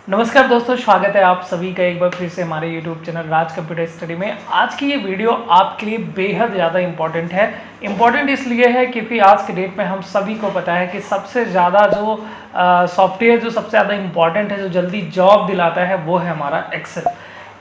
नमस्कार दोस्तों, स्वागत है आप सभी का एक बार फिर से हमारे YouTube चैनल राज कंप्यूटर स्टडी में। आज की ये वीडियो आपके लिए बेहद ज़्यादा इम्पॉर्टेंट है। इम्पॉर्टेंट इसलिए है क्योंकि आज के डेट में हम सभी को पता है कि सबसे ज़्यादा जो सॉफ्टवेयर जो सबसे ज़्यादा इम्पॉर्टेंट है, जो जल्दी जॉब दिलाता है, वो है हमारा एक्सेल।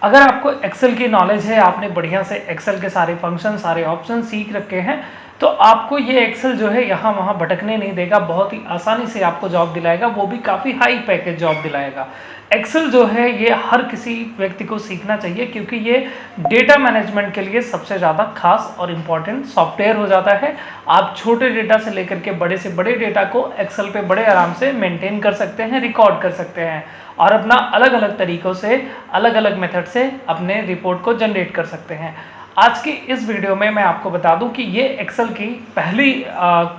अगर आपको एक्सेल की नॉलेज है, आपने बढ़िया से एक्सेल के सारे फंक्शन, सारे ऑप्शन सीख रखे हैं, तो आपको ये एक्सेल जो है यहाँ वहाँ भटकने नहीं देगा, बहुत ही आसानी से आपको जॉब दिलाएगा, वो भी काफ़ी हाई पैकेज जॉब दिलाएगा। एक्सेल जो है ये हर किसी व्यक्ति को सीखना चाहिए क्योंकि ये डेटा मैनेजमेंट के लिए सबसे ज़्यादा खास और इम्पॉर्टेंट सॉफ्टवेयर हो जाता है। आप छोटे डेटा से लेकर के बड़े से बड़े डेटा को एक्सेल पे बड़े आराम से मेंटेन कर सकते हैं, रिकॉर्ड कर सकते हैं और अपना अलग अलग तरीक़ों से, अलग अलग मेथड से अपने रिपोर्ट को जनरेट कर सकते हैं। आज की इस वीडियो में मैं आपको बता दूं कि ये एक्सेल की पहली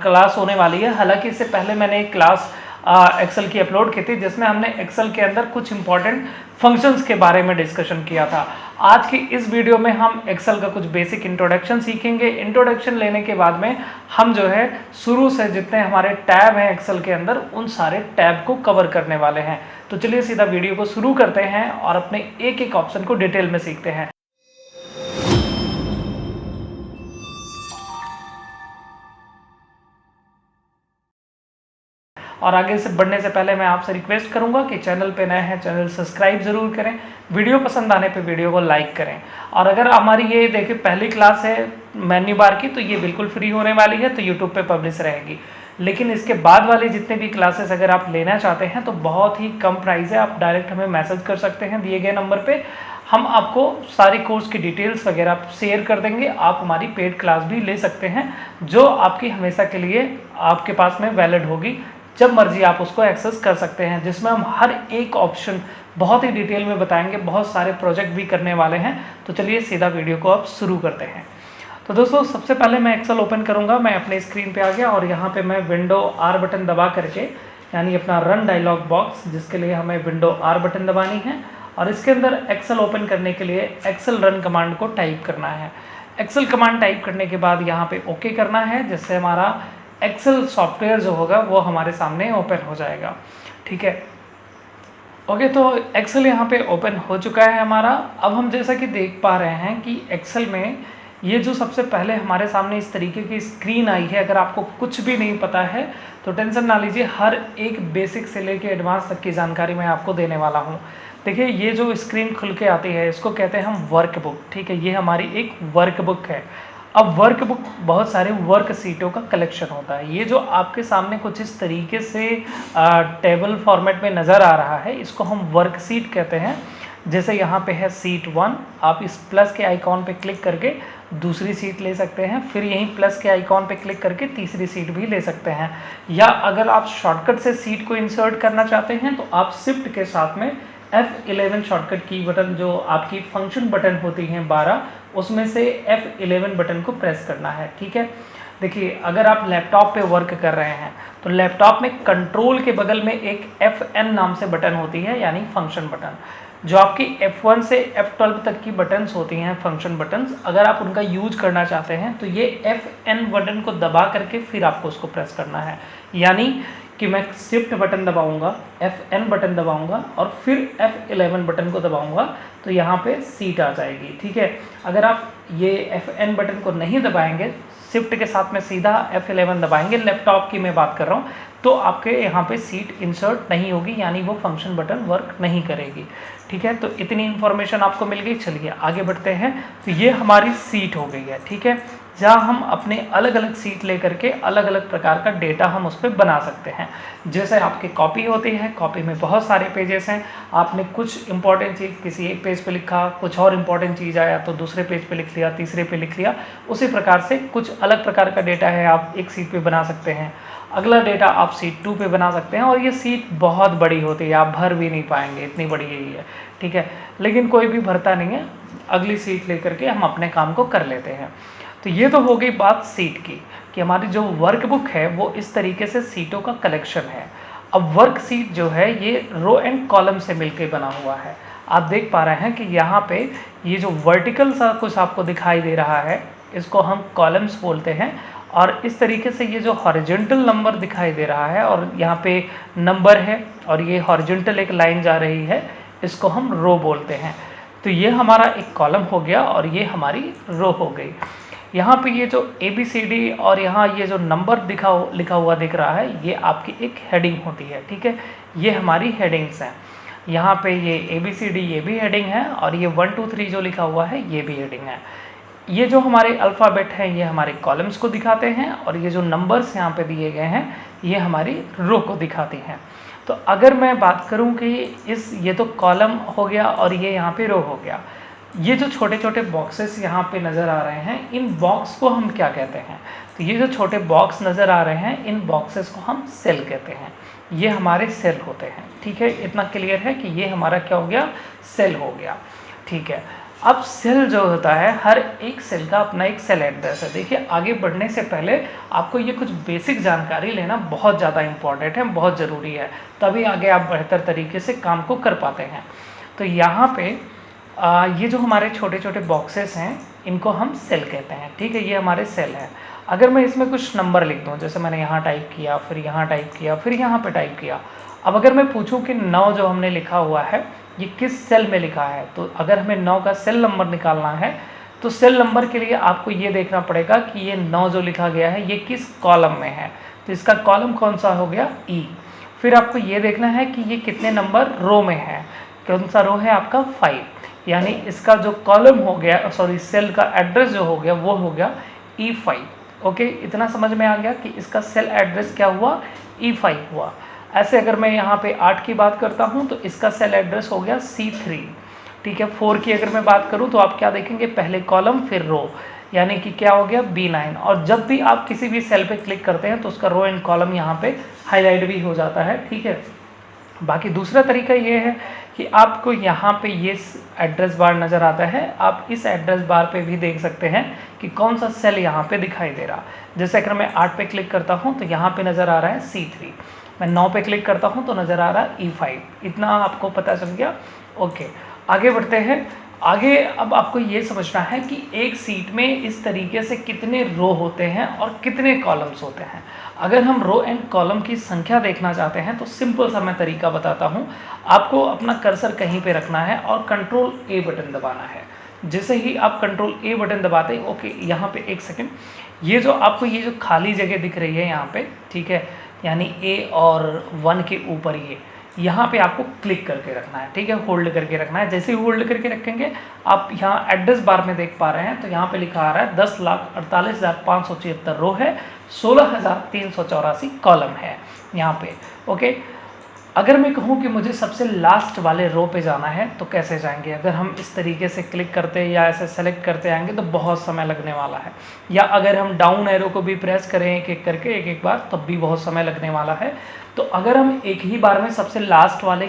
क्लास होने वाली है। हालांकि इससे पहले मैंने एक क्लास एक्सेल की अपलोड की थी जिसमें हमने एक्सेल के अंदर कुछ इंपॉर्टेंट फंक्शंस के बारे में डिस्कशन किया था। आज की इस वीडियो में हम एक्सेल का कुछ बेसिक इंट्रोडक्शन सीखेंगे। इंट्रोडक्शन लेने के बाद में हम जो है शुरू से जितने हमारे टैब हैं एक्सेल के अंदर, उन सारे टैब को कवर करने वाले हैं। तो चलिए सीधा वीडियो को शुरू करते हैं और अपने एक एक ऑप्शन को डिटेल में सीखते हैं। और आगे से बढ़ने से पहले मैं आपसे रिक्वेस्ट करूंगा कि चैनल पे नए हैं, चैनल सब्सक्राइब जरूर करें, वीडियो पसंद आने पे वीडियो को लाइक करें। और अगर हमारी ये देखिए पहली क्लास है मेन्यू बार की, तो ये बिल्कुल फ्री होने वाली है, तो यूट्यूब पे पब्लिश रहेगी। लेकिन इसके बाद वाली जितने भी क्लासेस अगर आप लेना चाहते हैं तो बहुत ही कम प्राइस है, आप डायरेक्ट हमें मैसेज कर सकते हैं दिए गए नंबर पर। हम आपको सारी कोर्स की डिटेल्स वगैरह शेयर कर देंगे। आप हमारी पेड क्लास भी ले सकते हैं जो आपकी हमेशा के लिए आपके पास में वैलिड होगी, जब मर्जी आप उसको एक्सेस कर सकते हैं, जिसमें हम हर एक ऑप्शन बहुत ही डिटेल में बताएंगे, बहुत सारे प्रोजेक्ट भी करने वाले हैं। तो चलिए सीधा वीडियो को अब शुरू करते हैं। तो दोस्तों सबसे पहले मैं एक्सेल ओपन करूंगा। मैं अपने स्क्रीन पे आ गया और यहाँ पे मैं विंडो आर बटन दबा करके, यानी अपना रन डायलॉग बॉक्स, जिसके लिए हमें विंडो आर बटन दबानी है और इसके अंदर एक्सेल ओपन करने के लिए एक्सेल रन कमांड को टाइप करना है। एक्सेल कमांड टाइप करने के बाद यहाँ पे ओके करना है, जिससे हमारा एक्सेल सॉफ्टवेयर जो होगा वो हमारे सामने ओपन हो जाएगा। ठीक है, ओके। तो एक्सेल यहाँ पे ओपन हो चुका है हमारा। अब हम जैसा कि देख पा रहे हैं कि एक्सेल में ये जो सबसे पहले हमारे सामने इस तरीके की स्क्रीन आई है, अगर आपको कुछ भी नहीं पता है तो टेंशन ना लीजिए, हर एक बेसिक से लेके एडवांस तक की जानकारी मैं आपको देने वाला हूँ। देखिए ये जो स्क्रीन खुल के आती है इसको कहते हैं हम वर्कबुक। ठीक है, ये हमारी एक वर्कबुक है। अब वर्कबुक बहुत सारे वर्क सीटों का कलेक्शन होता है। ये जो आपके सामने कुछ इस तरीके से टेबल फॉर्मेट में नज़र आ रहा है, इसको हम वर्क सीट कहते हैं। जैसे यहाँ पे है सीट 1, आप इस प्लस के आइकॉन पे क्लिक करके दूसरी सीट ले सकते हैं, फिर यहीं प्लस के आइकॉन पे क्लिक करके तीसरी सीट भी ले सकते हैं। या अगर आप शॉर्टकट से सीट को इंसर्ट करना चाहते हैं तो आप शिफ्ट के साथ में F11 शॉर्टकट की बटन, जो आपकी फंक्शन बटन होती हैं 12, उसमें से F11 बटन को प्रेस करना है। ठीक है, देखिए अगर आप लैपटॉप पे वर्क कर रहे हैं तो लैपटॉप में कंट्रोल के बगल में एक FN नाम से बटन होती है, यानी फंक्शन बटन। जो आपकी F1 से F12 तक की बटन्स होती हैं, फंक्शन बटन्स, अगर आप उनका यूज करना चाहते हैं तो ये FN बटन को दबा करके फिर आपको उसको प्रेस करना है। यानी कि मैं शिफ्ट बटन दबाऊंगा, FN बटन दबाऊंगा और फिर F11 बटन को दबाऊंगा तो यहाँ पे सीट आ जाएगी। ठीक है, अगर आप ये FN बटन को नहीं दबाएंगे, शिफ्ट के साथ में सीधा F11 दबाएंगे, लैपटॉप की मैं बात कर रहा हूँ, तो आपके यहाँ पे सीट इंसर्ट नहीं होगी, यानी वो फंक्शन बटन वर्क नहीं करेगी। ठीक है, तो इतनी इन्फॉर्मेशन आपको मिल गई। चलिए आगे बढ़ते हैं। तो ये हमारी सीट हो गई है। ठीक है, जहाँ हम अपने अलग अलग सीट लेकर के अलग अलग प्रकार का डेटा हम उस पर बना सकते हैं। जैसे आपकी कॉपी होती है, कॉपी में बहुत सारे पेजेस हैं, आपने कुछ इंपॉर्टेंट चीज़ किसी एक पेज पे लिखा, कुछ और इंपॉर्टेंट चीज़ आया तो दूसरे पेज पे लिख लिया, तीसरे पे लिख लिया। उसी प्रकार से कुछ अलग प्रकार का डेटा है आप एक सीट पे बना सकते हैं, अगला डेटा आप सीट 2 पे बना सकते हैं। और ये सीट बहुत बड़ी होती है, आप भर भी नहीं पाएंगे, इतनी बड़ी यही है। ठीक है, लेकिन कोई भी भरता नहीं है, अगली सीट लेकर के हम अपने काम को कर लेते हैं। तो ये तो हो गई बात सीट की, कि हमारी जो वर्कबुक है वो इस तरीके से सीटों का कलेक्शन है। अब वर्क सीट जो है ये रो एंड कॉलम से मिलकर बना हुआ है। आप देख पा रहे हैं कि यहाँ पे ये जो वर्टिकल सा कुछ आपको दिखाई दे रहा है, इसको हम कॉलम्स बोलते हैं, और इस तरीके से ये जो हॉरिजॉन्टल नंबर दिखाई दे रहा है और यहाँ पे नंबर है और ये हॉरिजॉन्टल एक लाइन जा रही है, इसको हम रो बोलते हैं। तो ये हमारा एक कॉलम हो गया और ये हमारी रो हो गई। यहाँ पे ये जो ABCD और यहाँ ये जो नंबर लिखा हुआ दिख रहा है, ये आपकी एक हेडिंग होती है, ठीक है। ये हमारी हेडिंग्स हैं। यहाँ पे ये ABCD ये भी हेडिंग है और ये 1 2 3 जो लिखा हुआ है ये भी हेडिंग है। ये जो हमारे अल्फ़ाबेट हैं ये हमारे कॉलम्स को दिखाते हैं और ये जो नंबर्स यहाँ पे दिए गए हैं ये हमारी रो को दिखाती हैं। तो अगर मैं बात करूँ कि ये तो कॉलम हो गया और ये यहाँ पे रो हो गया, ये जो छोटे छोटे बॉक्सेस यहाँ पे नज़र आ रहे हैं, इन बॉक्स को हम क्या कहते हैं? तो ये जो छोटे बॉक्स नज़र आ रहे हैं, इन बॉक्सेस को हम सेल कहते हैं। ये हमारे सेल होते हैं, ठीक है। इतना क्लियर है कि ये हमारा क्या हो गया? सेल हो गया, ठीक है। अब सेल जो होता है, हर एक सेल का अपना एक सेल एड्रेस है। देखिए, आगे बढ़ने से पहले आपको ये कुछ बेसिक जानकारी लेना बहुत ज़्यादा इम्पॉर्टेंट है, बहुत ज़रूरी है, तभी आगे आप बेहतर तरीके से काम को कर पाते हैं। तो यहाँ पे ये जो हमारे छोटे छोटे बॉक्सेस हैं इनको हम सेल कहते हैं, ठीक है। ये हमारे सेल हैं। अगर मैं इसमें कुछ नंबर लिख दूँ, जैसे मैंने यहाँ टाइप किया, फिर यहाँ टाइप किया, फिर यहाँ पे टाइप किया। अब अगर मैं पूछूँ कि 9 जो हमने लिखा हुआ है ये किस सेल में लिखा है, तो अगर हमें 9 का सेल नंबर निकालना है तो सेल नंबर के लिए आपको ये देखना पड़ेगा कि ये 9 जो लिखा गया है ये किस कॉलम में है। तो इसका कॉलम कौन सा हो गया? E। फिर आपको ये देखना है कि ये कितने नंबर रो में है। कौन सा रो है आपका? 5। यानी इसका जो कॉलम हो गया, सॉरी सेल का एड्रेस जो हो गया वो हो गया E5। ओके, इतना समझ में आ गया कि इसका सेल एड्रेस क्या हुआ? E5 हुआ। ऐसे अगर मैं यहाँ पे 8 की बात करता हूँ तो इसका सेल एड्रेस हो गया C3, ठीक है। 4 की अगर मैं बात करूँ तो आप क्या देखेंगे? पहले कॉलम फिर रो, यानी कि क्या हो गया? B9। और जब भी आप किसी भी सेल पे क्लिक करते हैं तो उसका रो एंड कॉलम यहाँ पे हाईलाइट भी हो जाता है, ठीक है। बाकी दूसरा तरीका ये है कि आपको यहाँ पे ये एड्रेस बार नज़र आता है, आप इस एड्रेस बार पे भी देख सकते हैं कि कौन सा सेल यहाँ पे दिखाई दे रहा। जैसे अगर मैं 8 पे क्लिक करता हूँ तो यहाँ पे नज़र आ रहा है C3, मैं 9 पे क्लिक करता हूँ तो नज़र आ रहा है E5। इतना आपको पता चल गया? ओके, आगे बढ़ते हैं। आगे अब आपको ये समझना है कि एक सीट में इस तरीके से कितने रो होते हैं और कितने कॉलम्स होते हैं। अगर हम रो एंड कॉलम की संख्या देखना चाहते हैं तो सिंपल सा मैं तरीका बताता हूँ। आपको अपना कर्सर कहीं पे रखना है और कंट्रोल A बटन दबाना है। जैसे ही आप कंट्रोल A बटन दबाते हैं, ओके, यहाँ पे एक सेकेंड, ये जो आपको ये जो खाली जगह दिख रही है यहाँ पे, ठीक है, यानी A और 1 के ऊपर ये यहाँ पे आपको क्लिक करके रखना है, ठीक है, होल्ड करके रखना है। जैसे ही होल्ड करके रखेंगे, आप यहाँ एड्रेस बार में देख पा रहे हैं तो यहाँ पे लिखा आ रहा है 10,48,576 रो है, 16,384 कॉलम है यहाँ पे। ओके, अगर मैं कहूँ कि मुझे सबसे लास्ट वाले रो पे जाना है तो कैसे जाएंगे? अगर हम इस तरीके से क्लिक करते या ऐसे सेलेक्ट करते आएंगे तो बहुत समय लगने वाला है, या अगर हम डाउन एरो को भी प्रेस करें एक एक करके एक बार तब भी बहुत समय लगने वाला है। तो अगर हम एक ही बार में सबसे लास्ट वाले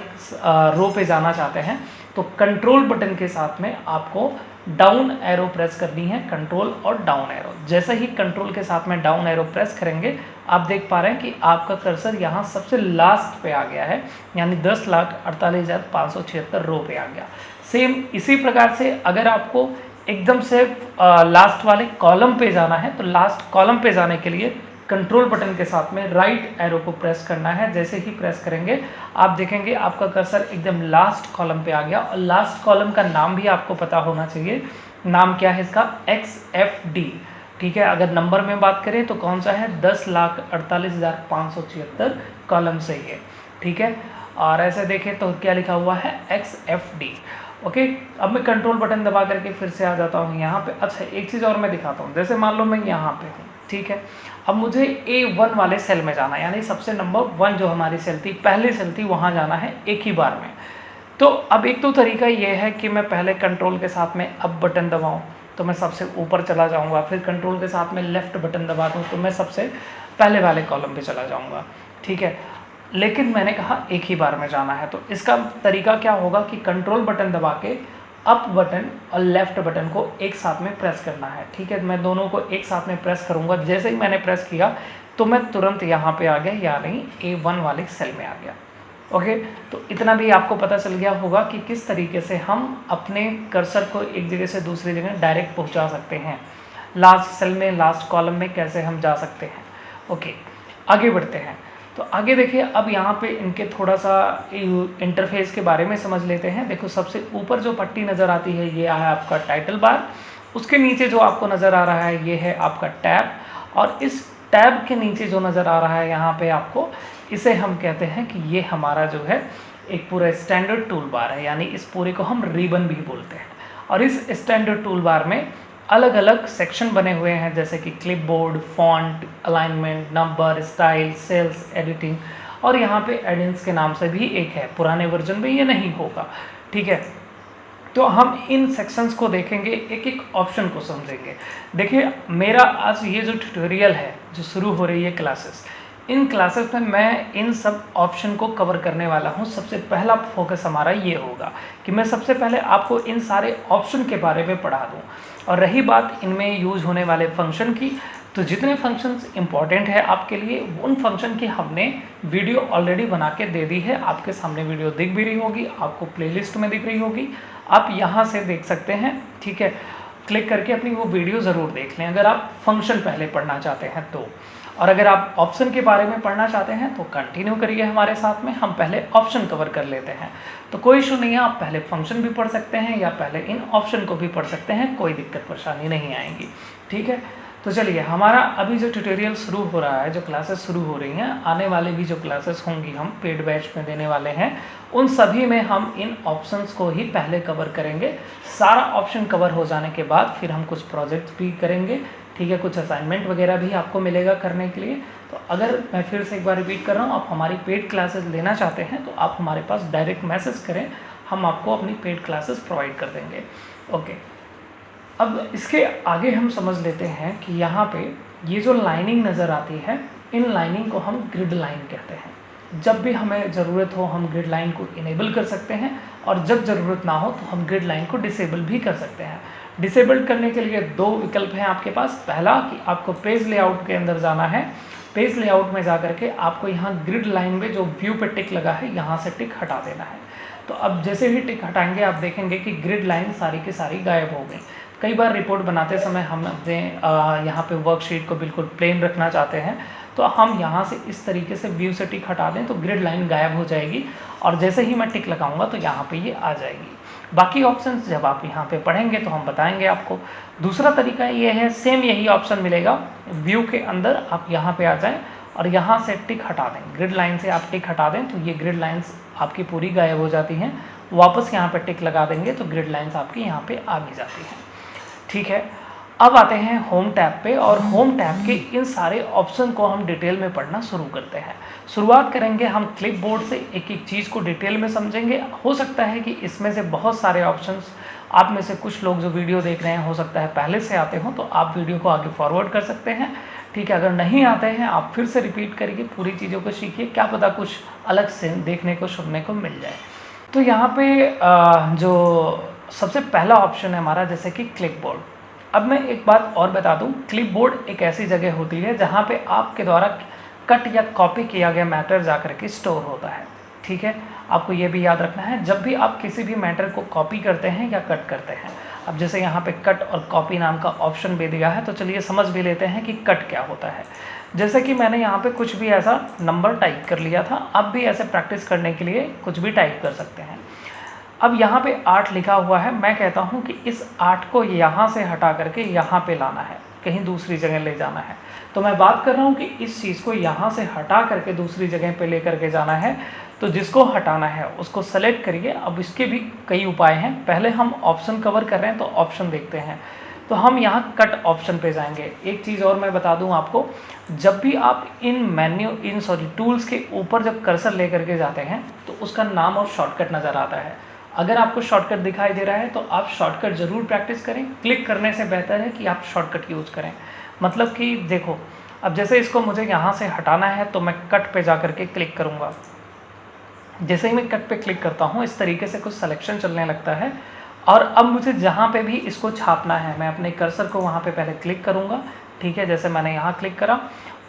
रो पे जाना चाहते हैं तो कंट्रोल बटन के साथ में आपको डाउन एरो प्रेस करनी है, कंट्रोल और डाउन एरो। जैसे ही कंट्रोल के साथ में डाउन एरो प्रेस करेंगे, आप देख पा रहे हैं कि आपका कर्सर यहाँ सबसे लास्ट पे आ गया है, यानी 10,48,576 रो पे आ गया। सेम इसी प्रकार से अगर आपको एकदम से लास्ट वाले कॉलम पे जाना है तो लास्ट कॉलम पे जाने के लिए कंट्रोल बटन के साथ में राइट एरो को प्रेस करना है। जैसे ही प्रेस करेंगे आप देखेंगे आपका कर्सर एकदम लास्ट कॉलम पे आ गया। और लास्ट कॉलम का नाम भी आपको पता होना चाहिए। नाम क्या है इसका? XFD, ठीक है। अगर नंबर में बात करें तो कौन सा है? 10,48,576 कॉलम से ये, ठीक है। और ऐसे देखें तो क्या लिखा हुआ है? XFD। ओके, अब मैं कंट्रोल बटन दबा करके फिर से आ जाता हूँ यहाँ पे। अच्छा, एक चीज़ और मैं दिखाता हूँ। जैसे मान लो मैं यहाँ पे हूँ, ठीक है। अब मुझे A1 वाले सेल में जाना है, यानी सबसे नंबर 1 जो हमारी सेल थी, पहली सेल थी, वहाँ जाना है एक ही बार में। तो अब एक तो तरीका ये है कि मैं पहले कंट्रोल के साथ में अप बटन दबाऊँ तो मैं सबसे ऊपर चला जाऊँगा, फिर कंट्रोल के साथ में लेफ़्ट बटन दबा दूँ तो मैं सबसे पहले वाले कॉलम पे चला जाऊँगा, ठीक है। लेकिन मैंने कहा एक ही बार में जाना है, तो इसका तरीका क्या होगा कि कंट्रोल बटन दबा के अप बटन और लेफ़्ट बटन को एक साथ में प्रेस करना है, ठीक है। मैं दोनों को एक साथ में प्रेस करूँगा। जैसे ही मैंने प्रेस किया तो मैं तुरंत यहाँ पे आ गया, यानी A1 वाले सेल में आ गया। ओके, तो इतना भी आपको पता चल गया होगा कि किस तरीके से हम अपने कर्सर को एक जगह से दूसरी जगह डायरेक्ट पहुँचा सकते हैं। लास्ट सेल में, लास्ट कॉलम में कैसे हम जा सकते हैं। ओके, आगे बढ़ते हैं। तो आगे देखिए, अब यहाँ पे इनके थोड़ा सा इंटरफेस के बारे में समझ लेते हैं। देखो, सबसे ऊपर जो पट्टी नज़र आती है ये है आपका टाइटल बार। उसके नीचे जो आपको नज़र आ रहा है ये है आपका टैब, और इस टैब के नीचे जो नज़र आ रहा है यहाँ पे आपको, इसे हम कहते हैं कि ये हमारा जो है एक पूरा स्टैंडर्ड टूल बार है, यानी इस पूरे को हम रिबन भी बोलते हैं। और इस स्टैंडर्ड टूल बार में अलग अलग सेक्शन बने हुए हैं, जैसे कि clipboard, font, alignment, number, style, cells, editing, और यहाँ पे एडिंग्स के नाम से भी एक है। पुराने वर्जन में ये नहीं होगा, ठीक है। तो हम इन सेक्शंस को देखेंगे, एक एक ऑप्शन को समझेंगे। देखिए, मेरा आज ये जो ट्यूटोरियल है, जो शुरू हो रही है क्लासेस, इन क्लासेस में मैं इन सब ऑप्शन को कवर करने वाला हूँ। सबसे पहला फोकस हमारा ये होगा कि मैं सबसे पहले आपको इन सारे ऑप्शन के बारे में पढ़ा दूँ। और रही बात इनमें यूज होने वाले फंक्शन की, तो जितने फंक्शंस इंपॉर्टेंट है आपके लिए, उन फंक्शन की हमने वीडियो ऑलरेडी बना के दे दी है। आपके सामने वीडियो दिख भी रही होगी, आपको प्लेलिस्ट में दिख रही होगी, आप यहाँ से देख सकते हैं, ठीक है। क्लिक करके अपनी वो वीडियो ज़रूर देख लें अगर आप फंक्शन पहले पढ़ना चाहते हैं तो। और अगर आप ऑप्शन के बारे में पढ़ना चाहते हैं तो कंटिन्यू करिए हमारे साथ में, हम पहले ऑप्शन कवर कर लेते हैं। तो कोई इशू नहीं है, आप पहले फंक्शन भी पढ़ सकते हैं या पहले इन ऑप्शन को भी पढ़ सकते हैं, कोई दिक्कत परेशानी नहीं आएगी, ठीक है। तो चलिए, हमारा अभी जो ट्यूटोरियल शुरू हो रहा है, जो क्लासेस शुरू हो रही हैं, आने वाले भी जो क्लासेस होंगी हम पेड बैच में देने वाले हैं, उन सभी में हम इन ऑप्शंस को ही पहले कवर करेंगे। सारा ऑप्शन कवर हो जाने के बाद फिर हम कुछ प्रोजेक्ट्स भी करेंगे, ठीक है। कुछ असाइनमेंट वगैरह भी आपको मिलेगा करने के लिए। तो अगर मैं फिर से एक बार रिपीट कर रहा हूँ, आप हमारी पेड क्लासेस लेना चाहते हैं तो आप हमारे पास डायरेक्ट मैसेज करें, हम आपको अपनी पेड क्लासेस प्रोवाइड कर देंगे। ओके, अब इसके आगे हम समझ लेते हैं कि यहाँ पे ये जो लाइनिंग नज़र आती है, इन लाइनिंग को हम ग्रिड लाइन कहते हैं। जब भी हमें ज़रूरत हो हम ग्रिड लाइन को इनेबल कर सकते हैं, और जब ज़रूरत ना हो तो हम ग्रिड लाइन को डिसेबल भी कर सकते हैं। डिसेबल करने के लिए दो विकल्प हैं आपके पास। पहला कि आपको पेज लेआउट के अंदर जाना है, पेज लेआउट में जा करके आपको यहाँ ग्रिड लाइन में जो व्यू पे टिक लगा है यहाँ से टिक हटा देना है। तो अब जैसे ही टिक हटाएंगे आप देखेंगे कि ग्रिड लाइन सारी की सारी गायब हो गई। कई बार रिपोर्ट बनाते समय हम अपने यहाँ पे वर्कशीट को बिल्कुल प्लेन रखना चाहते हैं, तो हम यहाँ से इस तरीके से व्यू से टिक हटा दें तो ग्रिड लाइन गायब हो जाएगी, और जैसे ही मैं टिक लगाऊंगा तो यहाँ पे ये आ जाएगी। बाकी ऑप्शंस जब आप यहाँ पे पढ़ेंगे तो हम बताएंगे आपको। दूसरा तरीका ये है, सेम यही ऑप्शन मिलेगा व्यू के अंदर, आप यहाँ पे आ जाएं और यहाँ से टिक हटा दें, ग्रिड लाइन से आप टिक हटा दें तो ये ग्रिड लाइन्स आपकी पूरी गायब हो जाती हैं। वापस यहाँ पे टिक लगा देंगे तो ग्रिड लाइन्स आपकी यहाँ पे आ भी जाती हैं, ठीक है। अब आते हैं होम टैब पे, और होम टैब के इन सारे ऑप्शन को हम डिटेल में पढ़ना शुरू करते हैं। शुरुआत करेंगे हम क्लिपबोर्ड से, एक एक चीज़ को डिटेल में समझेंगे। हो सकता है कि इसमें से बहुत सारे ऑप्शंस आप में से कुछ लोग जो वीडियो देख रहे हैं हो सकता है पहले से आते हों, तो आप वीडियो को आगे फॉरवर्ड कर सकते हैं, ठीक है। अगर नहीं आते हैं आप फिर से रिपीट करिए, पूरी चीज़ों को सीखिए, क्या पता कुछ अलग से देखने को सुनने को मिल जाए। तो यहाँ पे जो सबसे पहला ऑप्शन है हमारा, जैसे कि क्लिपबोर्ड। अब मैं एक बात और बता दूं, क्लिपबोर्ड एक ऐसी जगह होती है जहां पे आपके द्वारा कट या कॉपी किया गया मैटर जाकर के स्टोर होता है, ठीक है। आपको ये भी याद रखना है, जब भी आप किसी भी मैटर को कॉपी करते हैं या कट करते हैं, अब जैसे यहाँ पे कट और कॉपी नाम का ऑप्शन भी दिया है, तो चलिए समझ भी लेते हैं कि कट क्या होता है। जैसे कि मैंने यहाँ पे कुछ भी ऐसा नंबर टाइप कर लिया था, आप भी ऐसे प्रैक्टिस करने के लिए कुछ भी टाइप कर सकते हैं। अब यहाँ पे 8 लिखा हुआ है, मैं कहता हूँ कि इस 8 को यहाँ से हटा करके यहाँ पे लाना है, कहीं दूसरी जगह ले जाना है। तो मैं बात कर रहा हूँ कि इस चीज़ को यहाँ से हटा करके दूसरी जगह पे ले करके जाना है। तो जिसको हटाना है उसको सेलेक्ट करिए। अब इसके भी कई उपाय हैं, पहले हम ऑप्शन कवर कर रहे हैं तो ऑप्शन देखते हैं। तो हम यहाँ कट ऑप्शन पे जाएंगे। एक चीज़ और मैं बता दूँ आपको, जब भी आप इन टूल्स के ऊपर जब कर्सर ले करके जाते हैं तो उसका नाम और शॉर्टकट नज़र आता है। अगर आपको शॉर्टकट दिखाई दे रहा है तो आप शॉर्टकट ज़रूर प्रैक्टिस करें, क्लिक करने से बेहतर है कि आप शॉर्टकट यूज़ करें। मतलब कि देखो, अब जैसे इसको मुझे यहाँ से हटाना है तो मैं कट पे जा करके क्लिक करूँगा। जैसे ही मैं कट पे क्लिक करता हूँ इस तरीके से कुछ सिलेक्शन चलने लगता है, और अब मुझे जहाँ पे भी इसको छापना है मैं अपने कर्सर को वहाँ पे पहले क्लिक करूँगा, ठीक है। जैसे मैंने यहाँ क्लिक करा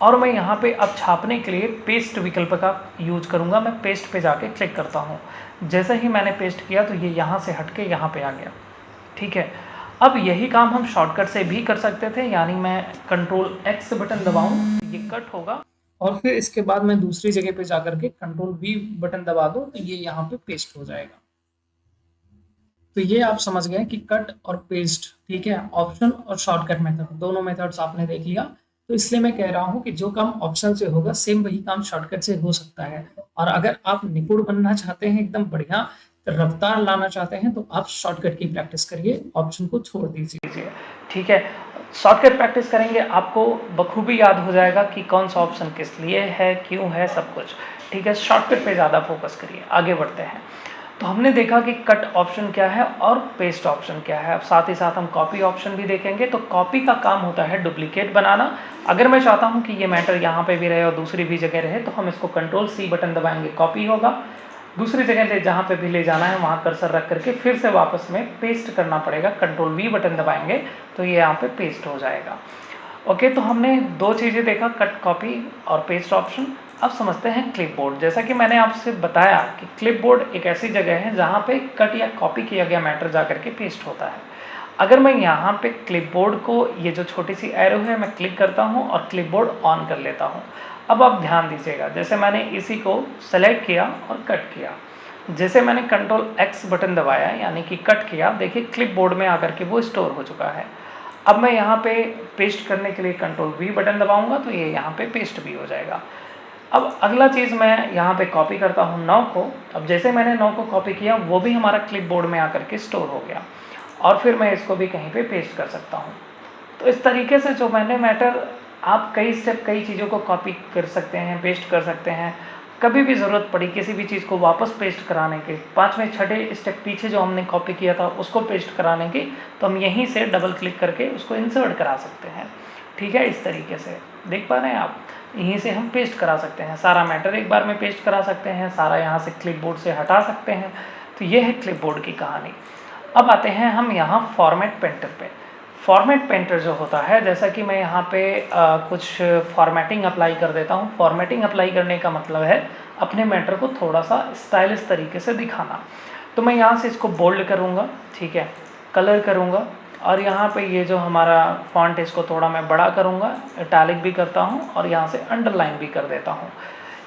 और मैं यहाँ पे अब छापने के लिए पेस्ट विकल्प का यूज करूँगा। मैं पेस्ट पे जाके क्लिक करता हूँ। जैसे ही मैंने पेस्ट किया तो ये यहाँ से हट के यहाँ पे आ गया, ठीक है। अब यही काम हम शॉर्टकट से भी कर सकते थे, यानी मैं कंट्रोल एक्स बटन दबाऊं तो ये कट होगा, और फिर इसके बाद मैं दूसरी जगह पे जाकर के कंट्रोल वी बटन दबा दूं तो ये यहाँ पे पेस्ट हो जाएगा। तो ये आप समझ गए कि कट और पेस्ट, ठीक है, ऑप्शन और शॉर्टकट मेथड, दोनों मेथड्स आपने देख लिया। तो इसलिए मैं कह रहा हूँ कि जो काम ऑप्शन से होगा सेम वही काम शॉर्टकट से हो सकता है। और अगर आप निपुण बनना चाहते हैं, एकदम बढ़िया रफ्तार लाना चाहते हैं, तो आप शॉर्टकट की प्रैक्टिस करिए, ऑप्शन को छोड़ दीजिए, ठीक है। शॉर्टकट प्रैक्टिस करेंगे आपको बखूबी याद हो जाएगा कि कौन सा ऑप्शन किस लिए है, क्यों है, सब कुछ, ठीक है। शॉर्टकट पे ज़्यादा फोकस करिए। आगे बढ़ते हैं। तो हमने देखा कि कट ऑप्शन क्या है और पेस्ट ऑप्शन क्या है। अब साथ ही साथ हम कॉपी ऑप्शन भी देखेंगे। तो कॉपी का काम होता है डुप्लीकेट बनाना। अगर मैं चाहता हूं कि ये मैटर यहाँ पे भी रहे और दूसरी भी जगह रहे, तो हम इसको कंट्रोल सी बटन दबाएंगे, कॉपी होगा। दूसरी जगह ले जहाँ पे भी ले जाना है वहाँ कर्सर रख करके फिर से वापस में पेस्ट करना पड़ेगा, कंट्रोल वी बटन दबाएंगे तो ये यहाँ पे पेस्ट हो जाएगा। ओके, तो हमने दो चीज़ें देखा, कट, कॉपी और पेस्ट ऑप्शन। अब समझते हैं क्लिपबोर्ड। जैसा कि मैंने आपसे बताया कि क्लिपबोर्ड एक ऐसी जगह है जहाँ पे कट या कॉपी किया गया मैटर जा करके पेस्ट होता है। अगर मैं यहाँ पे क्लिपबोर्ड को, ये जो छोटी सी एरो है, मैं क्लिक करता हूँ और क्लिपबोर्ड ऑन कर लेता हूँ। अब आप ध्यान दीजिएगा, जैसे मैंने इसी को सेलेक्ट किया और कट किया, जैसे मैंने कंट्रोल एक्स बटन दबाया यानी कि कट किया, देखिए क्लिपबोर्ड में आकर के वो स्टोर हो चुका है। अब मैं यहाँ पे पेस्ट करने के लिए कंट्रोल वी बटन दबाऊंगा तो ये यहाँ पे पेस्ट भी हो जाएगा। अब अगला चीज़ मैं यहाँ पे कॉपी करता हूँ 9 को। अब जैसे मैंने 9 को कॉपी किया, वो भी हमारा क्लिपबोर्ड में आकर के स्टोर हो गया और फिर मैं इसको भी कहीं पे पेस्ट कर सकता हूँ। तो इस तरीके से जो मैंने मैटर, आप कई स्टेप, कई चीज़ों को कॉपी कर सकते हैं, पेस्ट कर सकते हैं। कभी भी ज़रूरत पड़ी किसी भी चीज़ को वापस पेस्ट कराने के, 5वें 6ठे स्टेप पीछे जो हमने कॉपी किया था उसको पेस्ट कराने की, तो हम यहीं से डबल क्लिक करके उसको इंसर्ट करा सकते हैं, ठीक है। इस तरीके से देख पा रहे हैं आप, यहीं से हम पेस्ट करा सकते हैं, सारा मैटर एक बार में पेस्ट करा सकते हैं, सारा यहाँ से क्लिपबोर्ड से हटा सकते हैं। तो ये है क्लिपबोर्ड की कहानी। अब आते हैं हम यहाँ फॉर्मेट पेंटर पे। फॉर्मेट पेंटर जो होता है, जैसा कि मैं यहाँ पे कुछ फॉर्मेटिंग अप्लाई कर देता हूँ। फॉर्मेटिंग अप्लाई करने का मतलब है अपने मैटर को थोड़ा सा स्टाइलिश तरीके से दिखाना। तो मैं यहाँ से इसको बोल्ड करूँगा, ठीक है, कलर करूँगा, और यहाँ पे ये जो हमारा फॉन्ट है इसको थोड़ा मैं बड़ा करूँगा, इटैलिक भी करता हूँ और यहाँ से अंडरलाइन भी कर देता हूँ।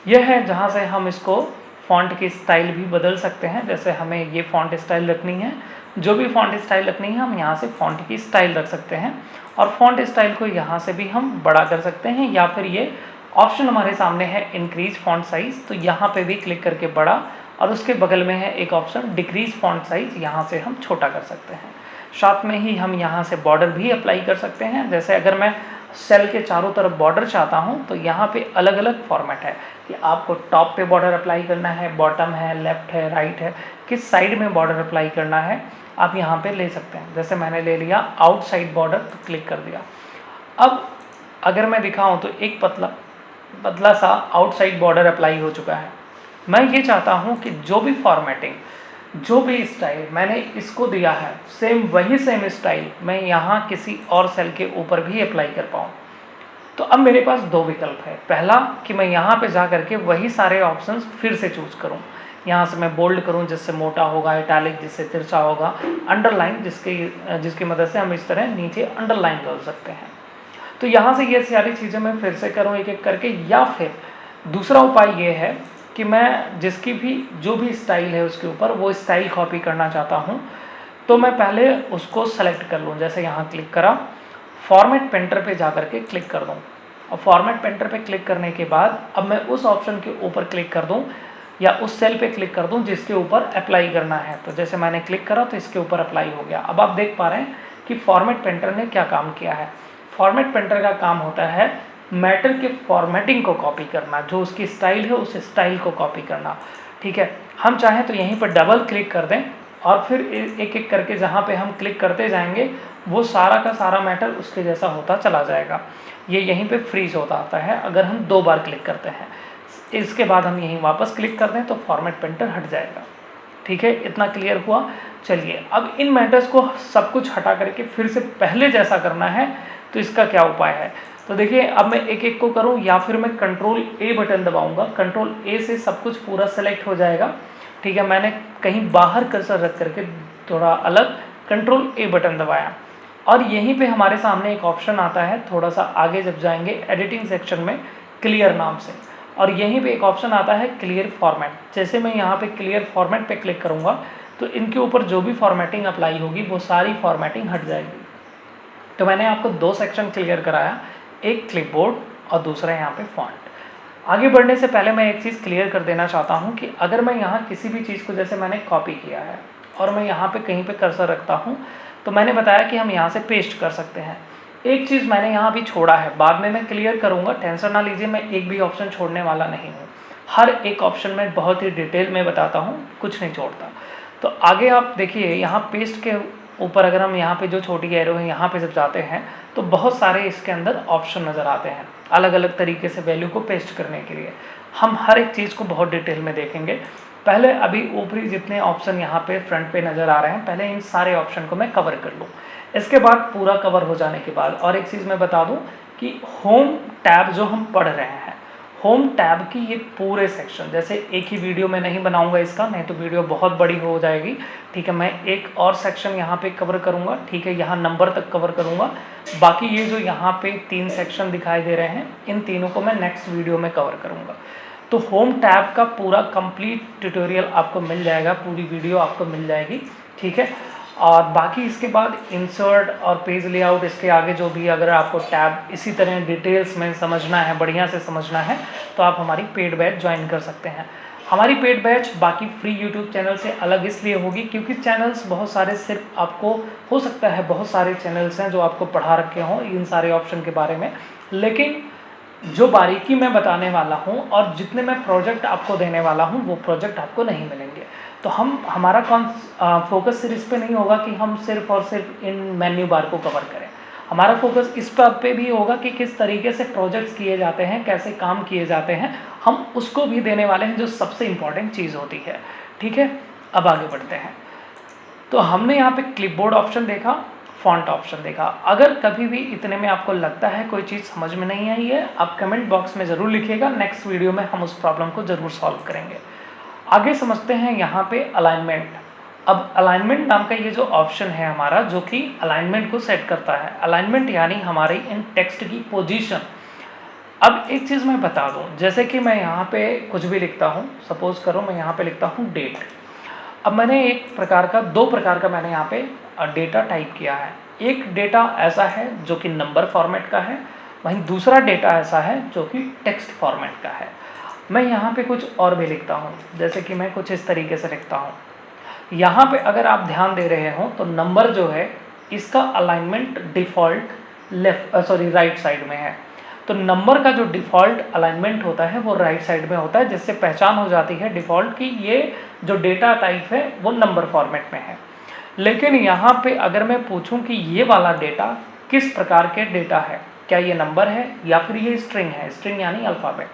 यह है जहाँ से हम इसको फॉन्ट की स्टाइल भी बदल सकते हैं। जैसे हमें ये फॉन्ट स्टाइल रखनी है, जो भी फॉन्ट स्टाइल रखनी है हम यहाँ से फॉन्ट की स्टाइल रख सकते हैं, और फॉन्ट स्टाइल को यहाँ से भी हम बड़ा कर सकते हैं, या फिर ये ऑप्शन हमारे सामने है इंक्रीज फॉन्ट साइज, तो यहाँ पे भी क्लिक करके बड़ा, और उसके बगल में है एक ऑप्शन डिक्रीज फॉन्ट साइज, यहाँ से हम छोटा कर सकते हैं। साथ में ही हम यहाँ से बॉर्डर भी अप्लाई कर सकते हैं। जैसे अगर मैं सेल के चारों तरफ बॉर्डर चाहता हूँ तो यहाँ पे अलग अलग फॉर्मेट है कि आपको टॉप पे बॉर्डर अप्लाई करना है, बॉटम है, लेफ्ट है, राइट है, किस साइड में बॉर्डर अप्लाई करना है आप यहाँ पे ले सकते हैं। जैसे मैंने ले लिया आउटसाइड बॉर्डर, तो क्लिक कर दिया। अब अगर मैं दिखाऊँ तो एक पतला सा आउटसाइड बॉर्डर अप्लाई हो चुका है। मैं ये चाहता हूँ कि जो भी फॉर्मेटिंग, जो भी स्टाइल मैंने इसको दिया है, सेम वही सेम स्टाइल मैं यहाँ किसी और सेल के ऊपर भी अप्लाई कर पाऊँ। तो अब मेरे पास दो विकल्प है। पहला कि मैं यहाँ पे जा करके वही सारे ऑप्शंस फिर से चूज करूँ। यहाँ से मैं बोल्ड करूँ जिससे मोटा होगा, इटैलिक जिससे तिरछा होगा, अंडरलाइन जिसकी मदद से हम इस तरह नीचे अंडरलाइन कर सकते हैं। तो यहाँ से ये सारी चीज़ें मैं फिर से करूँ एक एक करके, या फिर दूसरा उपाय ये है कि मैं जिसकी भी जो भी स्टाइल है उसके ऊपर वो स्टाइल कॉपी करना चाहता हूँ, तो मैं पहले उसको सेलेक्ट कर लूँ। जैसे यहाँ क्लिक करा, फॉर्मेट पेंटर पे जा करके क्लिक कर दूँ, और फॉर्मेट पेंटर पे क्लिक करने के बाद अब मैं उस ऑप्शन के ऊपर क्लिक कर दूँ या उस सेल पे क्लिक कर दूँ जिसके ऊपर अप्लाई करना है। तो जैसे मैंने क्लिक करा तो इसके ऊपर अप्लाई हो गया। अब आप देख पा रहे हैं कि फॉर्मेट पेंटर ने क्या काम किया है। फॉर्मेट पेंटर का काम होता है मैटर के फॉर्मेटिंग को कॉपी करना, जो उसकी स्टाइल है उस स्टाइल को कॉपी करना, ठीक है। हम चाहें तो यहीं पर डबल क्लिक कर दें और फिर एक एक करके जहाँ पे हम क्लिक करते जाएंगे वो सारा का सारा मैटर उसके जैसा होता चला जाएगा। ये यहीं पे फ्रीज होता आता है अगर हम 2 बार क्लिक करते हैं। इसके बाद हम यहीं वापस क्लिक कर दें तो फॉर्मेट पेंटर हट जाएगा, ठीक है। इतना क्लियर हुआ। चलिए अब इन मैटर्स को सब कुछ हटा करके फिर से पहले जैसा करना है, तो इसका क्या उपाय है। तो देखिए अब मैं एक एक को करूं या फिर मैं कंट्रोल ए बटन दबाऊंगा। कंट्रोल ए से सब कुछ पूरा सेलेक्ट हो जाएगा, ठीक है। मैंने कहीं बाहर कर्सर रख करके थोड़ा अलग कंट्रोल ए बटन दबाया। और यहीं पे हमारे सामने एक ऑप्शन आता है, थोड़ा सा आगे जब जाएंगे एडिटिंग सेक्शन में, क्लियर नाम से, और यहीं पे एक ऑप्शन आता है क्लियर फॉर्मेट। जैसे मैं यहाँ पे क्लियर फॉर्मेट पे क्लिक करूँगा तो इनके ऊपर जो भी फॉर्मेटिंग अप्लाई होगी वो सारी फॉर्मेटिंग हट जाएगी। तो मैंने आपको दो सेक्शन क्लियर कराया, एक क्लिपबोर्ड और दूसरा यहाँ पे फॉन्ट। आगे बढ़ने से पहले मैं एक चीज़ क्लियर कर देना चाहता हूँ कि अगर मैं यहाँ किसी भी चीज़ को, जैसे मैंने कॉपी किया है और मैं यहाँ पे कहीं पे कर्सर रखता हूँ, तो मैंने बताया कि हम यहाँ से पेस्ट कर सकते हैं। एक चीज़ मैंने यहाँ भी छोड़ा है, बाद में मैं क्लियर करूँगा, टेंशन ना लीजिए, मैं एक भी ऑप्शन छोड़ने वाला नहीं हूँ। हर एक ऑप्शन में बहुत ही डिटेल में बताता हूँ, कुछ नहीं छोड़ता। तो आगे आप देखिए, यहाँ पेस्ट के ऊपर अगर हम यहाँ पे जो छोटी एरो है यहाँ पे जब जाते हैं तो बहुत सारे इसके अंदर ऑप्शन नज़र आते हैं अलग अलग तरीके से वैल्यू को पेस्ट करने के लिए। हम हर एक चीज़ को बहुत डिटेल में देखेंगे। पहले अभी ऊपरी जितने ऑप्शन यहाँ पे फ्रंट पे नज़र आ रहे हैं, पहले इन सारे ऑप्शन को मैं कवर कर लूँ। इसके बाद पूरा कवर हो जाने के बाद और एक चीज़ मैं बता दूँ कि होम टैब जो हम पढ़ रहे हैं, होम टैब की ये पूरे सेक्शन, जैसे एक ही वीडियो में नहीं बनाऊंगा इसका, नहीं तो वीडियो बहुत बड़ी हो जाएगी, ठीक है। मैं एक और सेक्शन यहाँ पे कवर करूँगा, ठीक है, यहाँ नंबर तक कवर करूँगा। बाकी ये जो यहाँ पे 3 सेक्शन दिखाई दे रहे हैं, इन तीनों को मैं नेक्स्ट वीडियो में कवर करूँगा। तो होम टैब का पूरा कंप्लीट ट्यूटोरियल आपको मिल जाएगा, पूरी वीडियो आपको मिल जाएगी, ठीक है। और बाकी इसके बाद इंसर्ट और पेज लेआउट, इसके आगे जो भी अगर आपको टैब इसी तरह डिटेल्स में समझना है, बढ़िया से समझना है, तो आप हमारी पेड बैच ज्वाइन कर सकते हैं। हमारी पेड बैच बाकी फ्री यूट्यूब चैनल से अलग इसलिए होगी क्योंकि चैनल्स बहुत सारे, सिर्फ आपको हो सकता है बहुत सारे चैनल्स हैं जो आपको पढ़ा रखे हों इन सारे ऑप्शन के बारे में, लेकिन जो बारीकी मैं बताने वाला हूँ और जितने मैं प्रोजेक्ट आपको देने वाला हूँ वो प्रोजेक्ट आपको नहीं मिलेंगे। तो हमारा फोकस सिर्फ इस पे नहीं होगा कि हम सिर्फ और सिर्फ इन मेन्यू बार को कवर करें। हमारा फोकस इस बात पे भी होगा कि किस तरीके से प्रोजेक्ट्स किए जाते हैं, कैसे काम किए जाते हैं, हम उसको भी देने वाले हैं, जो सबसे इम्पॉर्टेंट चीज़ होती है, ठीक है। अब आगे बढ़ते हैं। तो हमने यहाँ पे क्लिपबोर्ड ऑप्शन देखा, फॉन्ट ऑप्शन देखा। अगर कभी भी इतने में आपको लगता है कोई चीज़ समझ में नहीं आई है, आप कमेंट बॉक्स में ज़रूर लिखिएगा, नेक्स्ट वीडियो में हम उस प्रॉब्लम को ज़रूर सॉल्व करेंगे। आगे समझते हैं यहाँ पे अलाइनमेंट। अब अलाइनमेंट नाम का ये जो ऑप्शन है हमारा, जो कि अलाइनमेंट को सेट करता है। अलाइनमेंट यानी हमारी इन टेक्स्ट की पोजीशन। अब एक चीज़ मैं बता दूँ, जैसे कि मैं यहाँ पे कुछ भी लिखता हूँ, सपोज करो मैं यहाँ पे लिखता हूँ डेट। अब मैंने दो प्रकार का मैंने यहाँ पे डेटा टाइप किया है। एक डेटा ऐसा है जो कि नंबर फॉर्मेट का है, वहीं दूसरा डेटा ऐसा है जो कि टेक्स्ट फॉर्मेट का है। मैं यहाँ पे कुछ और भी लिखता हूँ, जैसे कि मैं कुछ इस तरीके से लिखता हूँ। यहाँ पे अगर आप ध्यान दे रहे हो तो नंबर जो है इसका अलाइनमेंट डिफ़ॉल्ट राइट साइड में है। तो नंबर का जो डिफ़ॉल्ट अलाइनमेंट होता है वो राइट साइड में होता है, जिससे पहचान हो जाती है डिफ़ॉल्ट की ये जो डेटा टाइप है वो नंबर फॉर्मेट में है। लेकिन यहाँ पे अगर मैं पूछूं कि ये वाला डेटा किस प्रकार के डेटा है, क्या ये नंबर है या फिर ये स्ट्रिंग है, स्ट्रिंग यानी अल्फ़ाबेट,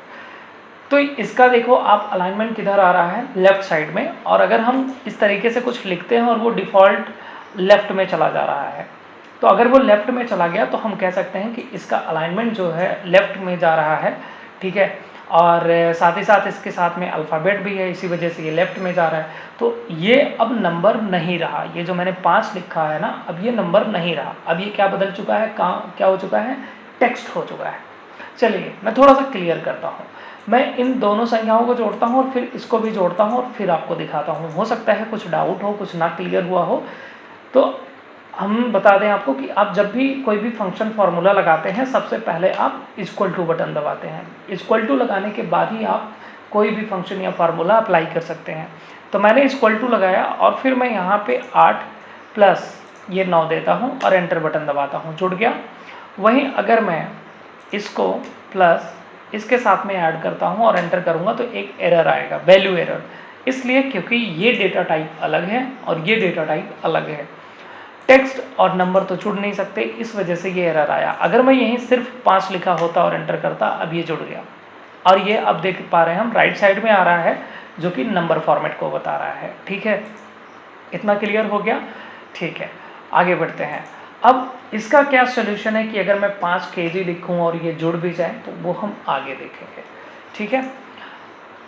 तो इसका देखो आप अलाइनमेंट किधर आ रहा है, लेफ़्ट साइड में। और अगर हम इस तरीके से कुछ लिखते हैं और वो डिफ़ॉल्ट लेफ़्ट में चला जा रहा है, तो अगर वो लेफ़्ट में चला गया तो हम कह सकते हैं कि इसका अलाइनमेंट जो है लेफ़्ट में जा रहा है, ठीक है। और साथ ही साथ इसके साथ में अल्फ़ाबेट भी है, इसी वजह से ये लेफ़्ट में जा रहा है। तो ये अब नंबर नहीं रहा, ये जो मैंने 5 लिखा है ना, अब ये नंबर नहीं रहा, अब ये क्या बदल चुका है, क्या हो चुका है, टेक्स्ट हो चुका है। चलिए मैं थोड़ा सा क्लियर करता हूँ। मैं इन दोनों संख्याओं को जोड़ता हूँ और फिर इसको भी जोड़ता हूँ और फिर आपको दिखाता हूँ। हो सकता है कुछ डाउट हो, कुछ ना क्लियर हुआ हो, तो हम बता दें आपको कि आप जब भी कोई भी फंक्शन फार्मूला लगाते हैं, सबसे पहले आप इक्वल टू बटन दबाते हैं। इक्वल टू लगाने के बाद ही आप कोई भी फंक्शन या फार्मूला अप्लाई कर सकते हैं। तो मैंने इक्वल टू लगाया और फिर मैं यहाँ पे 8 प्लस ये 9 देता हूँ और एंटर बटन दबाता हूँ, जुड़ गया। वहीं अगर मैं इसको प्लस इसके साथ में ऐड करता हूँ और एंटर करूँगा तो एक एरर आएगा, वैल्यू एरर, इसलिए क्योंकि ये डेटा टाइप अलग है और ये डेटा टाइप अलग है। टेक्स्ट और नंबर तो जुड़ नहीं सकते, इस वजह से ये एरर आया। अगर मैं यहीं सिर्फ 5 लिखा होता और एंटर करता, अब ये जुड़ गया। और ये अब देख पा रहे हैं हम राइट साइड में आ रहा है, जो कि नंबर फॉर्मेट को बता रहा है, ठीक है। इतना क्लियर हो गया, ठीक है। आगे बढ़ते हैं। अब इसका क्या सोल्यूशन है कि अगर मैं 5 kg लिखूं और ये जुड़ भी जाए, तो वो हम आगे देखेंगे, ठीक है।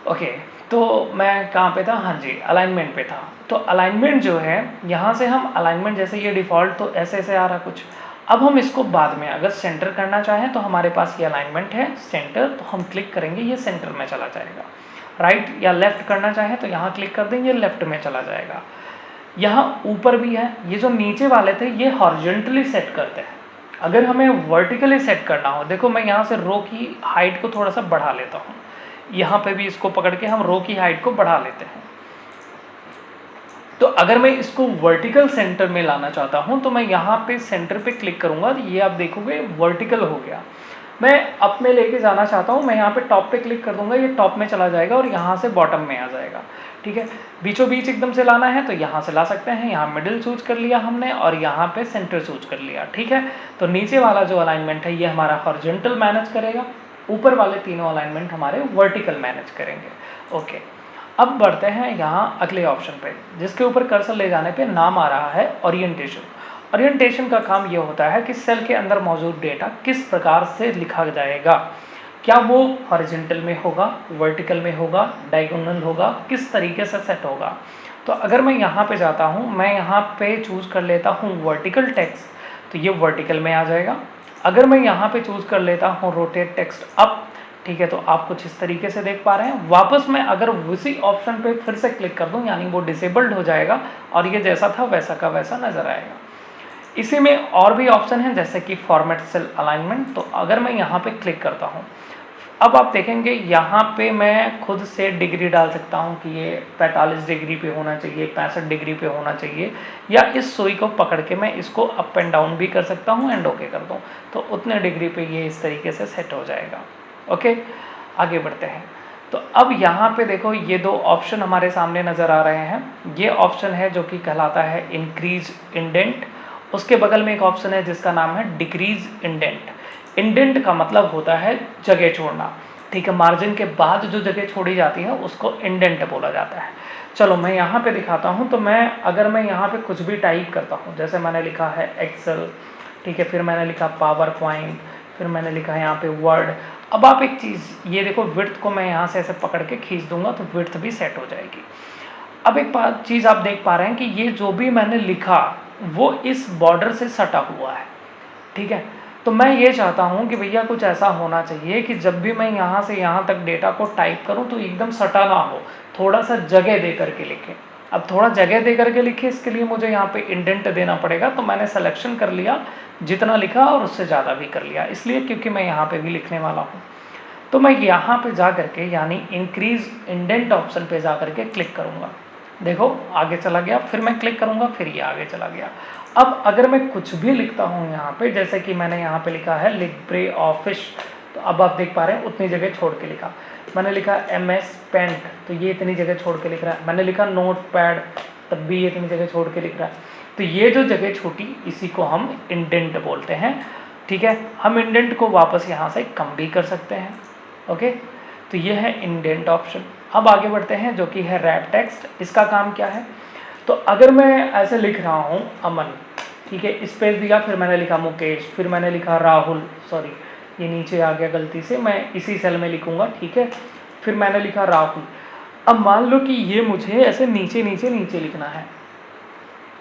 ओके, तो मैं कहाँ पे था? हाँ जी, अलाइनमेंट पे था। तो अलाइनमेंट जो है, यहाँ से हम अलाइनमेंट, जैसे ये डिफ़ॉल्ट तो ऐसे ऐसे आ रहा कुछ। अब हम इसको बाद में अगर सेंटर करना चाहें तो हमारे पास ये अलाइनमेंट है सेंटर, तो हम क्लिक करेंगे ये सेंटर में चला जाएगा। राइट या लेफ़्ट करना चाहें तो यहाँ क्लिक कर देंगे, लेफ़्ट में चला जाएगा। यहाँ ऊपर भी है, ये जो नीचे वाले थे ये हॉरिजॉन्टली सेट करते हैं। अगर हमें वर्टिकली सेट करना हो, देखो मैं यहाँ से रो की हाइट को थोड़ा सा बढ़ा लेता हूँ, यहाँ पे भी इसको पकड़ के हम रो की हाइट को बढ़ा लेते हैं। तो अगर मैं इसको वर्टिकल सेंटर में लाना चाहता हूँ तो मैं यहाँ पे सेंटर पे क्लिक करूँगा, तो ये आप देखोगे वर्टिकल हो गया। मैं अप में लेके जाना चाहता हूँ, मैं यहाँ पे टॉप पे क्लिक कर दूंगा, ये टॉप में चला जाएगा और यहाँ से बॉटम में आ जाएगा। ठीक है, बीचों बीच एकदम से लाना है तो यहाँ से ला सकते हैं, यहाँ मिडिल चूज कर लिया हमने और यहाँ पे सेंटर चूज कर लिया। ठीक है, तो नीचे वाला जो अलाइनमेंट है ये हमारा हॉरिजॉन्टल मैनेज करेगा, ऊपर वाले तीनों अलाइनमेंट हमारे वर्टिकल मैनेज करेंगे। ओके, अब बढ़ते हैं यहाँ अगले ऑप्शन पे, जिसके ऊपर कर्सर ले जाने पे नाम आ रहा है ओरिएंटेशन। ओरिएंटेशन का काम ये होता है कि सेल के अंदर मौजूद डेटा किस प्रकार से लिखा जाएगा, क्या वो हॉरिजॉन्टल में होगा, वर्टिकल में होगा, डायगोनल होगा, किस तरीके से सेट होगा। तो अगर मैं यहाँ पे जाता हूँ, मैं यहाँ पे चूज़ कर लेता हूँ वर्टिकल टेक्स्ट, तो ये वर्टिकल में आ जाएगा। अगर मैं यहाँ पे चूज़ कर लेता हूँ रोटेट टेक्स्ट अप, ठीक है, तो आप कुछ इस तरीके से देख पा रहे हैं। वापस मैं अगर उसी ऑप्शन पे फिर से क्लिक कर दूं, यानी वो डिसेबल्ड हो जाएगा और ये जैसा था वैसा का वैसा नज़र आएगा। इसी में और भी ऑप्शन हैं जैसे कि फॉर्मेट सेल अलाइनमेंट। तो अगर मैं यहाँ पे क्लिक करता हूँ, अब आप देखेंगे यहाँ पे मैं खुद से डिग्री डाल सकता हूँ कि ये 45 डिग्री पे होना चाहिए, 65 डिग्री पे होना चाहिए, या इस सुई को पकड़ के मैं इसको अप एंड डाउन भी कर सकता हूँ एंड ओके कर दूँ, तो उतने डिग्री पे ये इस तरीके से सेट हो जाएगा। ओके, आगे बढ़ते हैं। तो अब यहाँ पे देखो ये दो ऑप्शन हमारे सामने नज़र आ रहे हैं। ये ऑप्शन है जो कि कहलाता है इंक्रीज इंडेंट, उसके बगल में एक ऑप्शन है जिसका नाम है डिक्रीज इंडेंट। इंडेंट का मतलब होता है जगह छोड़ना, ठीक है, मार्जिन के बाद जो जगह छोड़ी जाती है उसको इंडेंट बोला जाता है। चलो मैं यहाँ पे दिखाता हूँ। तो मैं अगर मैं यहाँ पे कुछ भी टाइप करता हूँ, जैसे मैंने लिखा है एक्सेल, ठीक है, फिर मैंने लिखा पावर पॉइंट, फिर मैंने लिखा है यहाँ पे वर्ड। अब आप एक चीज़ ये देखो, विड्थ को मैं यहाँ से ऐसे पकड़ के खींच दूंगा तो विड्थ भी सेट हो जाएगी। अब एक चीज़ आप देख पा रहे हैं कि ये जो भी मैंने लिखा वो इस बॉर्डर से सटा हुआ है। ठीक है, तो मैं ये चाहता हूँ कि भैया कुछ ऐसा होना चाहिए कि जब भी मैं यहाँ से यहाँ तक डेटा को टाइप करूँ तो एकदम सटा ना हो, थोड़ा सा जगह दे करके लिखे। अब थोड़ा जगह दे करके लिखे, इसके लिए मुझे यहाँ पे इंडेंट देना पड़ेगा। तो मैंने सिलेक्शन कर लिया, जितना लिखा और उससे ज़्यादा भी कर लिया, इसलिए क्योंकि मैं यहाँ पे भी लिखने वाला हूँ। तो मैं यहाँ पे जा करके यानी इंक्रीज इंडेंट ऑप्शन पे जा करके क्लिक करूँगा, देखो आगे चला गया, फिर मैं क्लिक करूँगा फिर ये आगे चला गया। अब अगर मैं कुछ भी लिखता हूँ यहाँ पे, जैसे कि मैंने यहाँ पे लिखा है लिब्रे ऑफिस, तो अब आप देख पा रहे हैं उतनी जगह छोड़ के लिखा। मैंने लिखा MS पेंट, तो ये इतनी जगह छोड़ के लिख रहा है। मैंने लिखा नोट पैड, तब भी ये इतनी जगह छोड़ के लिख रहा है। तो ये जो जगह छोटी, इसी को हम इंडेंट बोलते हैं। ठीक है, हम इंडेंट को वापस यहाँ से कम भी कर सकते हैं। ओके, तो ये है इंडेंट ऑप्शन। अब आगे बढ़ते हैं जो कि है रैप टेक्स्ट। इसका काम क्या है? तो अगर मैं ऐसे लिख रहा हूँ अमन, ठीक है, स्पेस दिया, फिर मैंने लिखा मुकेश, फिर मैंने लिखा राहुल, सॉरी ये नीचे आ गया गलती से, मैं इसी सेल में लिखूंगा, ठीक है, फिर मैंने लिखा राहुल। अब मान लो कि ये मुझे ऐसे नीचे नीचे नीचे लिखना है।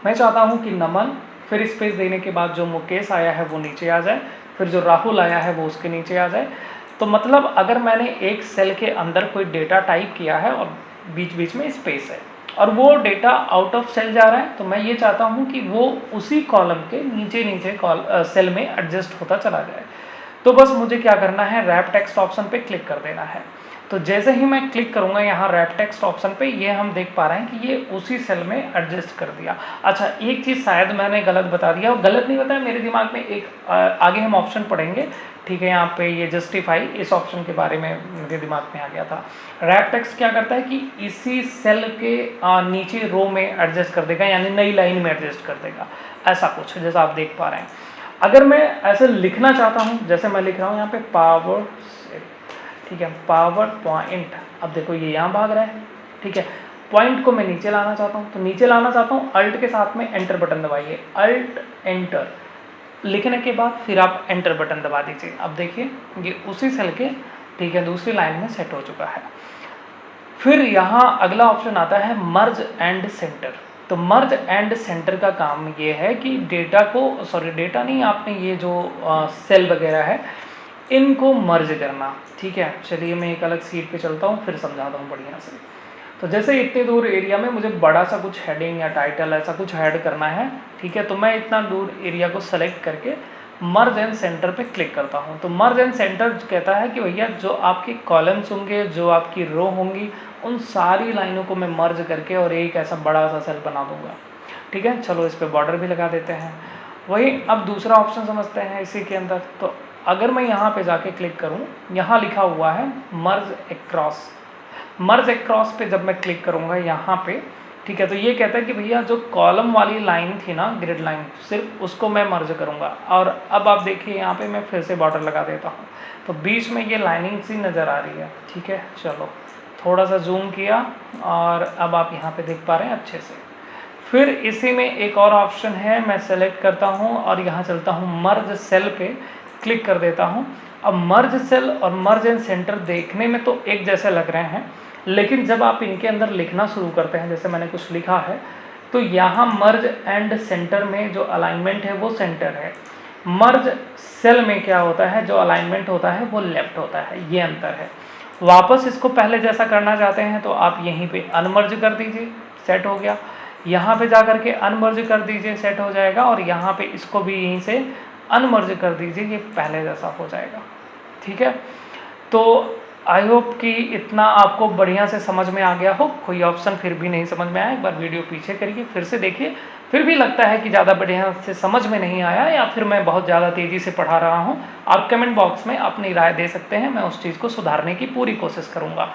मैं चाहता हूँ कि नमन, फिर स्पेस देने के बाद जो मुकेश आया है वो नीचे आ जाए, फिर जो राहुल आया है वो उसके नीचे आ जाए। तो मतलब अगर मैंने एक सेल के अंदर कोई डेटा टाइप किया है और बीच बीच में स्पेस है और वो डेटा आउट ऑफ सेल जा रहा है, तो मैं ये चाहता हूँ कि वो उसी कॉलम के नीचे नीचे सेल में एडजस्ट होता चला जाए। तो बस मुझे क्या करना है, रैप टेक्स्ट ऑप्शन पे क्लिक कर देना है। तो जैसे ही मैं क्लिक करूंगा यहाँ रैप टेक्स्ट ऑप्शन पे, ये हम देख पा रहे हैं कि ये उसी सेल में एडजस्ट कर दिया। अच्छा, एक चीज़ शायद मैंने गलत बता दिया, और गलत नहीं बताया, मेरे दिमाग में एक आगे हम ऑप्शन पढ़ेंगे, ठीक है, यहाँ पे ये जस्टिफाई, इस ऑप्शन के बारे में मेरे दिमाग में आ गया था। रैप टेक्स्ट क्या करता है कि इसी सेल के नीचे रो में एडजस्ट कर देगा, यानी नई लाइन में एडजस्ट कर देगा, ऐसा कुछ जैसा आप देख पा रहे हैं। अगर मैं ऐसे लिखना चाहता हूँ, जैसे मैं लिख रहा हूँ यहाँ पे पावर, ठीक है, पावर पॉइंट, अब देखो ये यहाँ भाग रहा है, ठीक है, पॉइंट को मैं नीचे लाना चाहता हूँ, तो नीचे लाना चाहता हूँ, अल्ट के साथ में एंटर बटन दबाइए, अल्ट एंटर लिखने के बाद फिर आप एंटर बटन दबा दीजिए। अब देखिए ये उसी सेल के, ठीक है, दूसरी लाइन में सेट हो चुका है। फिर यहाँ अगला ऑप्शन आता है मर्ज एंड सेंटर। तो मर्ज एंड सेंटर का काम ये है कि डेटा को, सॉरी डेटा नहीं, आपने ये जो सेल वगैरह है इनको मर्ज करना। ठीक है, चलिए मैं एक अलग सीट पे चलता हूँ, फिर समझाता हूँ बढ़िया से। तो जैसे इतने दूर एरिया में मुझे बड़ा सा कुछ हेडिंग या टाइटल ऐसा कुछ ऐड करना है, ठीक है, तो मैं इतना दूर एरिया को सेलेक्ट करके मर्ज एंड सेंटर पे क्लिक करता हूँ। तो मर्ज एंड सेंटर कहता है कि भैया जो आपके कॉलम्स होंगे, जो आपकी रो होंगी, उन सारी लाइनों को मैं मर्ज करके और एक ऐसा बड़ा सा सेल बना दूंगा। ठीक है, चलो इस पर बॉर्डर भी लगा देते हैं। वही अब दूसरा ऑप्शन समझते हैं इसी के अंदर। तो अगर मैं यहाँ पे जाके क्लिक करूँ, यहाँ लिखा हुआ है मर्ज एक्रॉस। मर्ज एक्रॉस पे जब मैं क्लिक करूँगा यहाँ पे, ठीक है, तो ये कहता है कि भैया जो कॉलम वाली लाइन थी ना, ग्रिड लाइन, सिर्फ उसको मैं मर्ज करूँगा। और अब आप देखिए यहाँ पे मैं फिर से बॉर्डर लगा देता हूँ, तो बीच में ये लाइनिंग सी नज़र आ रही है। ठीक है, चलो थोड़ा सा जूम किया और अब आप यहाँ पे देख पा रहे हैं अच्छे से। फिर इसी में एक और ऑप्शन है, मैं सेलेक्ट करता हूँ और यहाँ चलता हूँ मर्ज सेल पे क्लिक कर देता हूँ। अब मर्ज सेल और मर्ज एंड सेंटर देखने में तो एक जैसे लग रहे हैं, लेकिन जब आप इनके अंदर लिखना शुरू करते हैं, जैसे मैंने कुछ लिखा है, तो यहाँ मर्ज एंड सेंटर में जो अलाइनमेंट है वो सेंटर है। मर्ज सेल में क्या होता है, जो अलाइनमेंट होता है वो लेफ्ट होता है, ये अंतर है। वापस इसको पहले जैसा करना चाहते हैं तो आप यहीं पे अनमर्ज कर दीजिए, सेट हो गया। यहाँ पे जा करके अनमर्ज कर दीजिए, सेट हो जाएगा। और यहाँ पे इसको भी यहीं से अनमर्ज कर दीजिए, ये पहले जैसा हो जाएगा। ठीक है, तो आई होप कि इतना आपको बढ़िया से समझ में आ गया हो। कोई ऑप्शन फिर भी नहीं समझ में आया, एक बार वीडियो पीछे करिए, फिर से देखिए। फिर भी लगता है कि ज़्यादा बढ़िया से समझ में नहीं आया या फिर मैं बहुत ज़्यादा तेज़ी से पढ़ा रहा हूँ, आप कमेंट बॉक्स में अपनी राय दे सकते हैं, मैं उस चीज़ को सुधारने की पूरी कोशिश करूँगा।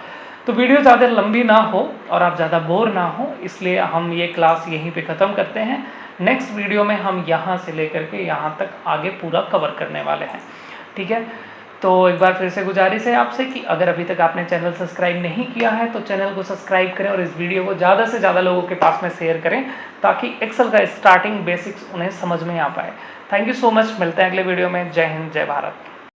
तो वीडियो ज़्यादा लंबी ना हो और आप ज़्यादा बोर ना हो, इसलिए हम ये क्लास यहीं पे ख़त्म करते हैं। नेक्स्ट वीडियो में हम यहाँ से लेकर के यहाँ तक आगे पूरा कवर करने वाले हैं। ठीक है, तो एक बार फिर से गुजारिश है आपसे कि अगर अभी तक आपने चैनल सब्सक्राइब नहीं किया है तो चैनल को सब्सक्राइब करें और इस वीडियो को ज़्यादा से ज़्यादा लोगों के पास में शेयर करें, ताकि एक्सेल का स्टार्टिंग बेसिक्स उन्हें समझ में आ पाए। थैंक यू सो मच, मिलते हैं अगले वीडियो में। जय हिंद, जय भारत।